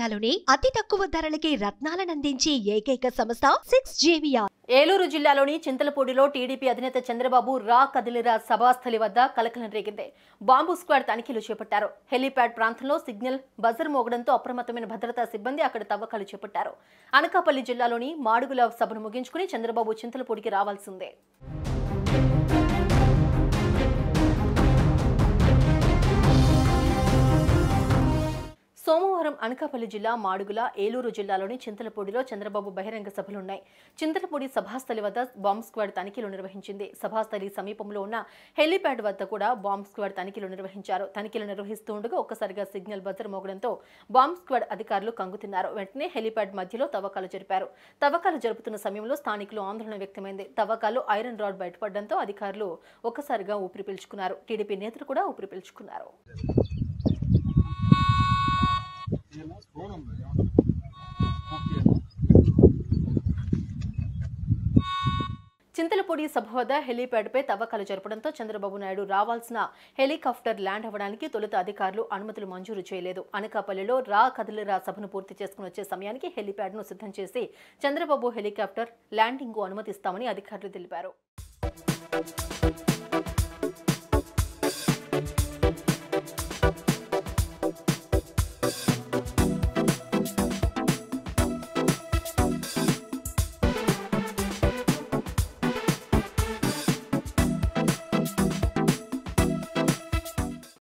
జిల్లాలోని అతి తక్కువ ధరలకి రత్నాలనందించే ఏకైక సంస్థ 6JVR. ఏలూరు జిల్లాలోని చింతలపూడిలో టీడీపీ అధినేత చంద్రబాబు రా కదిలిరా సభాస్థలి వద్ద కలకలం రేగింది. బాంబు స్క్వాడ్ తనిఖీలు చేపట్టారు. హెలీప్యాడ్ ప్రాంతంలో సిగ్నల్ బజర్ మోగడంతో అప్రమత్తమైన భద్రతా సిబ్బంది అక్కడ తవ్వకాలు చేపట్టారు. అనకాపల్లి జిల్లాలోని మాడుగుల సభను ముగించుకుని చంద్రబాబు చింతలపూడికి రావాల్సిందే. సోమవారం అనకాపల్లి జిల్లా మాడుగుల, ఏలూరు జిల్లాలోని చింతలపూడిలో చంద్రబాబు బహిరంగ సభలున్నాయి. చింతలపూడి సభాస్థలి వద్ద బాంబ్ స్క్వాడ్ తనిఖీలు నిర్వహించింది. సభాస్థలి సమీపంలో ఉన్న హెలీప్యాడ్ వద్ద కూడా బాంబ్ స్క్వాడ్ తనిఖీలు నిర్వహించారు. తనిఖీలు నిర్వహిస్తూ ఉండగా ఒక్కసారిగా సిగ్నల్ బజర్ మోగడంతో బాంబ్ స్క్వాడ్ అధికారులు కంగుతిన్నారు. వెంటనే హెలీప్యాడ్ మధ్యలో తవ్వకాలు జరిపారు. తవ్వకాలు జరుపుతున్న సమయంలో స్థానికులు ఆందోళన వ్యక్తమైంది. తవ్వకాలు ఐరన్ రాడ్ బయటపడడంతో అధికారులు ఒక్కసారిగా ఊపిరి పీల్చుకున్నారు. టీడీపీ నేతలు కూడా ఊపిరి పీల్చుకున్నారు. చింతలపూడి సభ వద్ద హెలీప్యాడ్పై తవ్వకాలు జరపడంతో చంద్రబాబు నాయుడు రావాల్సిన హెలికాప్టర్ ల్యాండ్ అవ్వడానికి తొలుత అధికారులు అనుమతులు మంజూరు చేయలేదు. అనకాపల్లిలో రా కదిలిరా సభను పూర్తి చేసుకుని వచ్చే సమయానికి హెలీప్యాడ్ను సిద్ధం చేసి చంద్రబాబు హెలికాప్టర్ ల్యాండింగ్కు అనుమతిస్తామని అధికారులు తెలిపారు.